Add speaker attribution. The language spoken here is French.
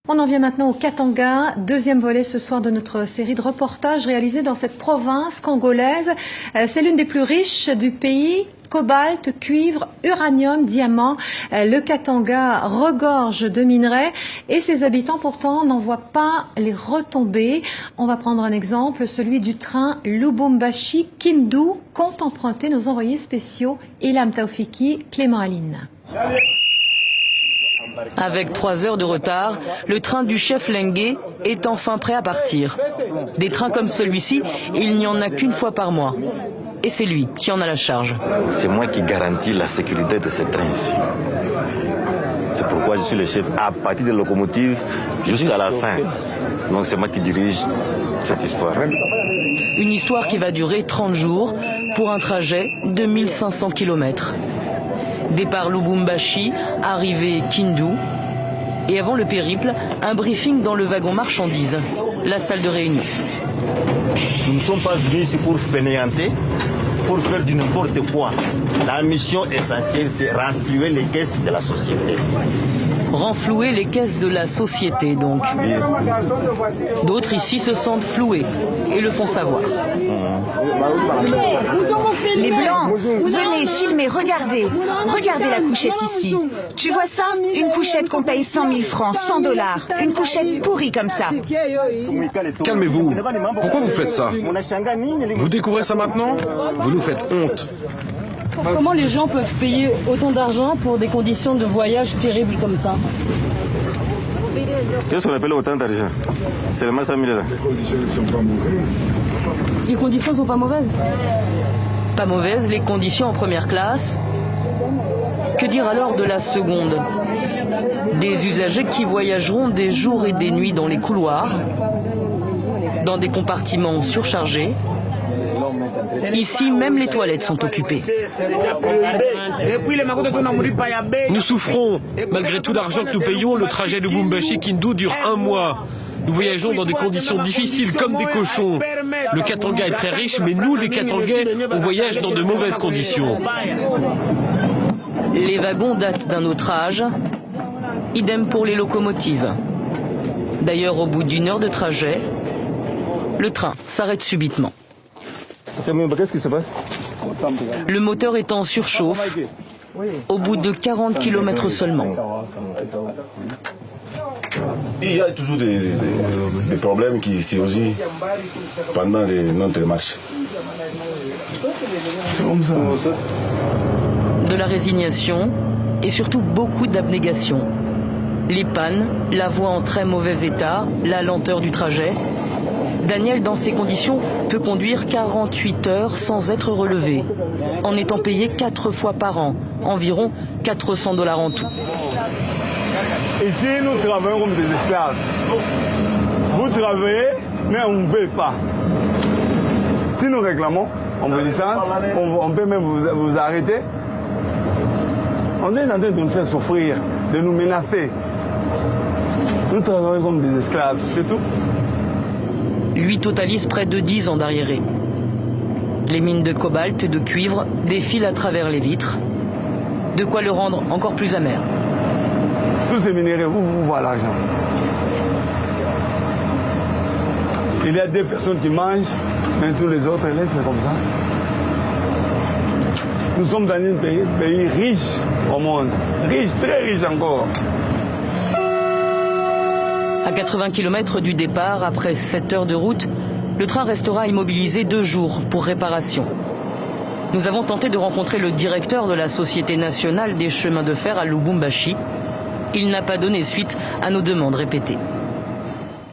Speaker 1: On en vient maintenant au Katanga, deuxième volet ce soir de notre série de reportages réalisés dans cette province congolaise. C'est l'une des plus riches du pays. Cobalt, cuivre, uranium, diamant. Le Katanga regorge de minerais et ses habitants pourtant n'en voient pas les retombées. On va prendre un exemple, celui du train Lubumbashi-Kindu, compte emprunter nos envoyés spéciaux Ilham Taoufiki, Clément Aline.
Speaker 2: Avec 3 heures de retard, le train du chef Lengue est enfin prêt à partir. Des trains comme celui-ci, il n'y en a qu'une fois par mois. Et c'est lui qui en a la charge.
Speaker 3: C'est moi qui garantis la sécurité de ce train ici. C'est pourquoi je suis le chef à partir des locomotives jusqu'à la fin. Donc c'est moi qui dirige cette histoire.
Speaker 2: Une histoire qui va durer 30 jours pour un trajet de 1500 km. Départ Lubumbashi, arrivée Kindu. Et avant le périple, un briefing dans le wagon marchandises, la salle de réunion.
Speaker 3: Nous ne sommes pas venus ici pour fainéanter, pour faire du n'importe quoi. La mission essentielle, c'est renflouer les caisses de la société.
Speaker 2: Renflouer les caisses de la société, donc. D'autres ici se sentent floués et le font savoir.
Speaker 4: Les Blancs, venez filmer, regardez. Regardez la couchette ici. Tu vois ça? Une couchette qu'on paye 100 000 francs, 100 $. Une couchette pourrie comme ça.
Speaker 5: Calmez-vous. Pourquoi vous faites ça? Vous découvrez ça maintenant? Vous nous faites honte.
Speaker 2: Comment les gens peuvent payer autant d'argent pour des conditions de voyage terribles comme ça?
Speaker 3: Qu'est-ce qu'on appelle autant d'argent? C'est le 100 000 €.
Speaker 2: Les conditions sont pas mauvaises? Pas mauvaises, les conditions en première classe. Que dire alors de la seconde? Des usagers qui voyageront des jours et des nuits dans les couloirs, dans des compartiments surchargés. Ici, même les toilettes sont occupées.
Speaker 6: Nous souffrons. Malgré tout l'argent que nous payons, le trajet de Lubumbashi-Kindu dure 1 mois. Nous voyageons dans des conditions difficiles comme des cochons. Le Katanga est très riche, mais nous, les Katangais, on voyage dans de mauvaises conditions.
Speaker 2: Les wagons datent d'un autre âge. Idem pour les locomotives. D'ailleurs, au bout d'1 heure de trajet, le train s'arrête subitement.
Speaker 3: Qu'est-ce qui se passe?
Speaker 2: Le moteur est en surchauffe, au bout de 40 km seulement.
Speaker 7: Il y a toujours des problèmes qui surgissent pendant notre marche.
Speaker 2: De la résignation et surtout beaucoup d'abnégation. Les pannes, la voie en très mauvais état, la lenteur du trajet. Daniel, dans ces conditions, peut conduire 48 heures sans être relevé, en étant payé 4 fois par an, environ 400 $ en tout.
Speaker 8: Ici, nous travaillons comme des esclaves. Vous travaillez, mais on ne veut pas. Si nous réclamons en obéissance, on peut même vous arrêter. On est en train de nous faire souffrir, de nous menacer. Nous travaillons comme des esclaves, c'est tout.
Speaker 2: Lui totalise près de 10 ans d'arriéré. Les mines de cobalt et de cuivre défilent à travers les vitres. De quoi le rendre encore plus amer.
Speaker 8: Tous ces minéraux, vous voyez l'argent. Il y a des personnes qui mangent, mais tous les autres laissent comme ça. Nous sommes dans un pays riche au monde. Riche, très riche encore.
Speaker 2: À 80 km du départ, après 7 heures de route, le train restera immobilisé 2 jours pour réparation. Nous avons tenté de rencontrer le directeur de la Société nationale des chemins de fer à Lubumbashi. Il n'a pas donné suite à nos demandes répétées.